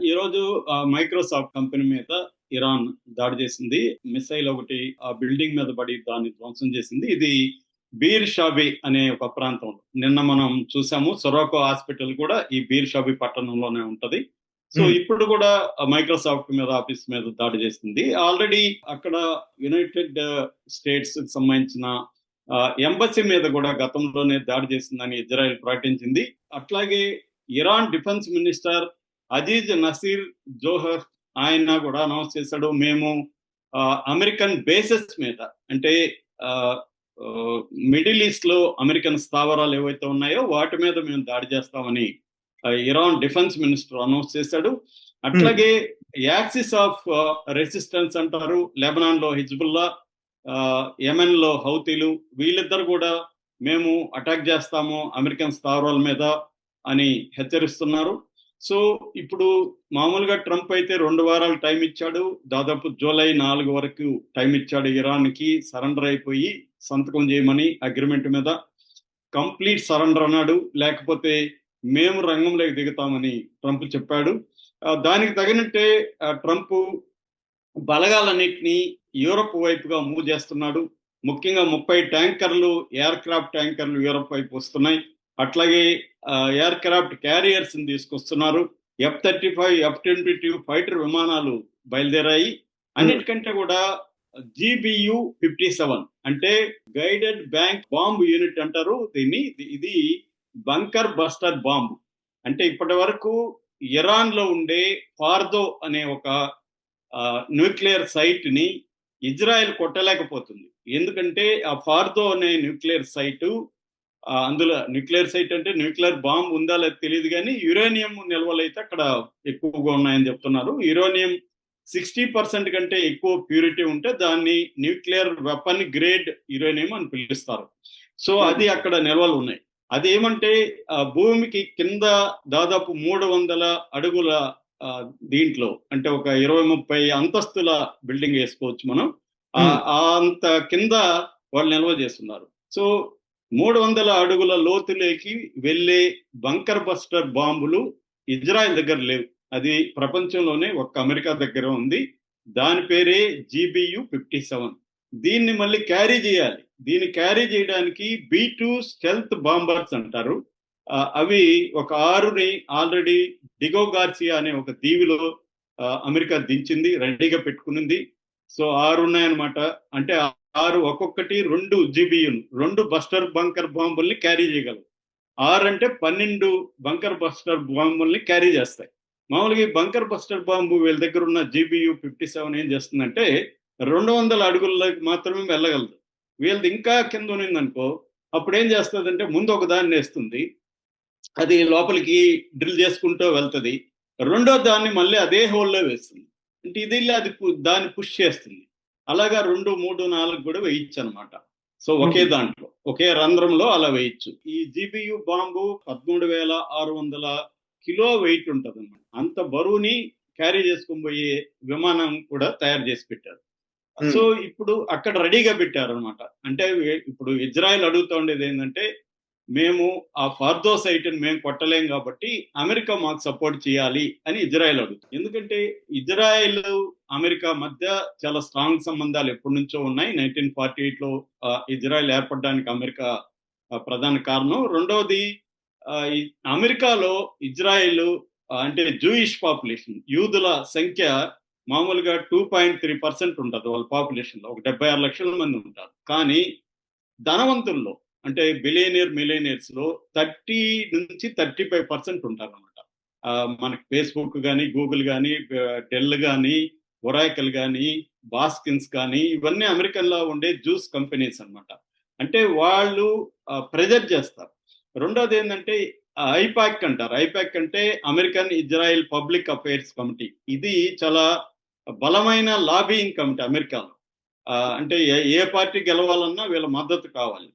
ఈరోజు Microsoft company మీద Iran దాడి చేసింది. మిసైల్ ఒకటి ఆ బిల్డింగ్ మీద పడి దాన్ని ధ్వంసం చేసింది. ఇది బీర్ షాబి అనే ఒక ప్రాంతం. నిన్న మనం చూసాము సొరాకో హాస్పిటల్ కూడా ఈ బీర్ షాబి పట్టణంలోనే ఉంటది. సో హ్మ్. ఇప్పుడు కూడా మైక్రోసాఫ్ట్ మీద ఆఫీస్ మీద దాడి చేసింది. ఆల్రెడీ అక్కడ యునైటెడ్ స్టేట్స్ కి సంబంధించిన ఎంబసీ మీద కూడా గతంలోనే దాడి చేసిందని ఇజ్రాయెల్ ప్రకటించింది. అట్లాగే Iran defence minister Aziz Nasir Zohar ఆయన కూడా అనౌన్స్ చేశాడు, మేము అమెరికన్ బేసెస్ మీద అంటే ఆ, ఆ, మిడిల్ ఈస్ట్ లో అమెరికన్ స్థావరాలు ఏవైతే ఉన్నాయో వాటి మీద మేము దాడి చేస్తామని ఇరాన్ డిఫెన్స్ మినిస్టర్ అనౌన్స్ చేశాడు. హ్మ్. అట్లాగే యాక్సిస్ ఆఫ్ రెసిస్టెన్స్ అంటారు, లెబనాన్ లో హిజ్బుల్లా, యెమెన్ లో హౌతీలు, వీళ్ళిద్దరు కూడా మేము అటాక్ చేస్తాము అమెరికన్ స్థావరాల మీద అని హెచ్చరిస్తున్నారు. సో ఇప్పుడు మామూలుగా ట్రంప్ అయితే 2 వారాలు టైం ఇచ్చాడు, దాదాపు జూలై 4 వరకు టైం ఇచ్చాడు ఇరాన్ కి సరెండర్ అయిపోయి సంతకం చేయమని అగ్రిమెంట్ మీద. కంప్లీట్ సరెండర్ అన్నాడు, లేకపోతే మేము రంగంలోకి దిగుతామని ట్రంప్ చెప్పాడు. దానికి తగినట్టే ట్రంప్ బలగాలన్నింటినీ యూరప్ వైపుగా మూవ్ చేస్తున్నాడు. ముఖ్యంగా 30 ట్యాంకర్లు, ఎయిర్ క్రాఫ్ట్ ట్యాంకర్లు యూరప్ వైపు వస్తున్నాయి. అట్లాగే ఎయిర్ క్రాఫ్ట్ క్యారియర్స్ తీసుకొస్తున్నారు. F-35, F-22 ఫైటర్ విమానాలు బయలుదేరాయి. హ్మ్. అన్నిటికంటే కూడా GBU-57 అంటే గైడెడ్ బ్యాంక్ బాంబ్ యూనిట్ అంటారు దీన్ని. ఇది బంకర్ బస్టర్ బాంబ్. అంటే ఇప్పటి వరకు ఇరాన్ లో ఉండే ఫార్దో అనే ఒక న్యూక్లియర్ సైట్ ని ఇజ్రాయెల్ కొట్టలేకపోతుంది. ఎందుకంటే ఆ ఫార్దో అనే న్యూక్లియర్ సైటు, అందులో న్యూక్లియర్ సైట్ అంటే న్యూక్లియర్ బాంబ్ ఉందా లేదా తెలియదు, కానీ యురేనియం నిల్వలు అయితే అక్కడ ఎక్కువగా ఉన్నాయని చెప్తున్నారు. యురేనియం 60% కంటే ఎక్కువ ప్యూరిటీ ఉంటే దాన్ని న్యూక్లియర్ వెపన్ గ్రేడ్ యురేనియం అని పిలుస్తారు. సో హ్మ్. అది అక్కడ నిల్వలు ఉన్నాయి. అది ఏమంటే భూమికి కింద దాదాపు 300 అడుగుల ఆ, దీంట్లో అంటే ఒక 20-30 అంతస్తుల బిల్డింగ్ వేసుకోవచ్చు మనం. హ్మ్. అంత కింద వాళ్ళు నిల్వ చేస్తున్నారు. సో 300 అడుగుల లోతులోకి వెళ్ళే బంకర్ బస్టర్ బాంబులు ఇజ్రాయెల్ దగ్గర లేవు. అది ప్రపంచంలోనే ఒక్క అమెరికా దగ్గర ఉంది. దాని పేరే GBU-57. దీన్ని మళ్ళీ క్యారీ చేయాలి. దీన్ని క్యారీ చేయడానికి B2 స్టెల్త్ బాంబర్స్ అంటారు. అవి ఒక 6ని ఆల్రెడీ డిగో గార్సియా అనే ఒక దీవిలో అమెరికా దించింది, రెడీగా పెట్టుకునింది. సో 6 ఉన్నాయన్నమాట. అంటే 6 ఒక్కొక్కటి 2 జీబీయులు, 2 బస్టర్ బంకర్ బాంబుల్ని క్యారీ చేయగలవు. 6 అంటే 12 బంకర్ బస్టర్ బాంబుల్ని క్యారీ చేస్తాయి. మామూలుగా ఈ బంకర్ బస్టర్ బాంబు వీళ్ళ దగ్గర ఉన్న GBU-57 ఏం చేస్తుందంటే 200 అడుగుల్లోకి మాత్రమే వెళ్ళగలదు. వీళ్ళది ఇంకా కింద ఉన్నిందనుకో, అప్పుడు ఏం చేస్తుందంటే ముందు ఒక దాన్ని వేస్తుంది, అది లోపలికి డ్రిల్ చేసుకుంటూ వెళ్తుంది, రెండో దాన్ని మళ్ళీ అదే హోల్లో వేస్తుంది. అంటే ఇది అది దాన్ని పుష్ చేస్తుంది. అలాగా 2, 3, 4 కూడా వేయచ్చు అనమాట. సో ఒకే హుహు. దాంట్లో ఒకే రంధ్రంలో అలా వేయచ్చు. ఈ GBU బాంబు 13,600 కిలో వెయిట్ ఉంటుంది అనమాట. అంత బరువుని క్యారీ చేసుకుని పోయే విమానం కూడా తయారు చేసి పెట్టారు. సో హ్మ్. ఇప్పుడు అక్కడ రెడీగా పెట్టారు అనమాట. అంటే ఇప్పుడు ఇజ్రాయెల్ అడుగుతూ ఉండేది ఏంటంటే, మేము ఆ ఫార్దో సైట్ మేము కొట్టలేం కాబట్టి అమెరికా మాకు సపోర్ట్ చేయాలి అని ఇజ్రాయెల్ అడుగుతుంది. ఎందుకంటే ఇజ్రాయెల్ అమెరికా మధ్య చాలా స్ట్రాంగ్ సంబంధాలు ఎప్పటి నుంచో ఉన్నాయి. 1948లో ఇజ్రాయెల్ ఏర్పడడానికి అమెరికా ప్రధాన కారణం. రెండవది, అమెరికాలో ఇజ్రాయెల్ అంటే జూయిష్ పాపులేషన్, యూదుల సంఖ్య మామూలుగా 2.3% ఉంటుంది వాళ్ళ పాపులేషన్ లో. ఒక 76 లక్షల మంది ఉంటారు. కానీ ధనవంతుల్లో అంటే బిలియనియర్ మిలియనియర్స్ లో 30-35% ఉంటారు అనమాట. మనకి ఫేస్బుక్ కానీ, గూగుల్ కానీ, డెల్ కానీ, ఒరాకల్ కానీ, బాస్కిన్స్ కానీ, ఇవన్నీ అమెరికన్లో ఉండే జ్యూస్ కంపెనీస్ అనమాట. అంటే వాళ్ళు ప్రెజర్ చేస్తారు. రెండోది ఏంటంటే ఐపాక్ అంటారు. ఐపాక్ అంటే American Israel public affairs committee. ఇది చాలా బలమైన లాబియింగ్ కమిటీ అమెరికాలో. అంటే ఏ పార్టీ గెలవాలన్నా వీళ్ళ మద్దతు కావాలి.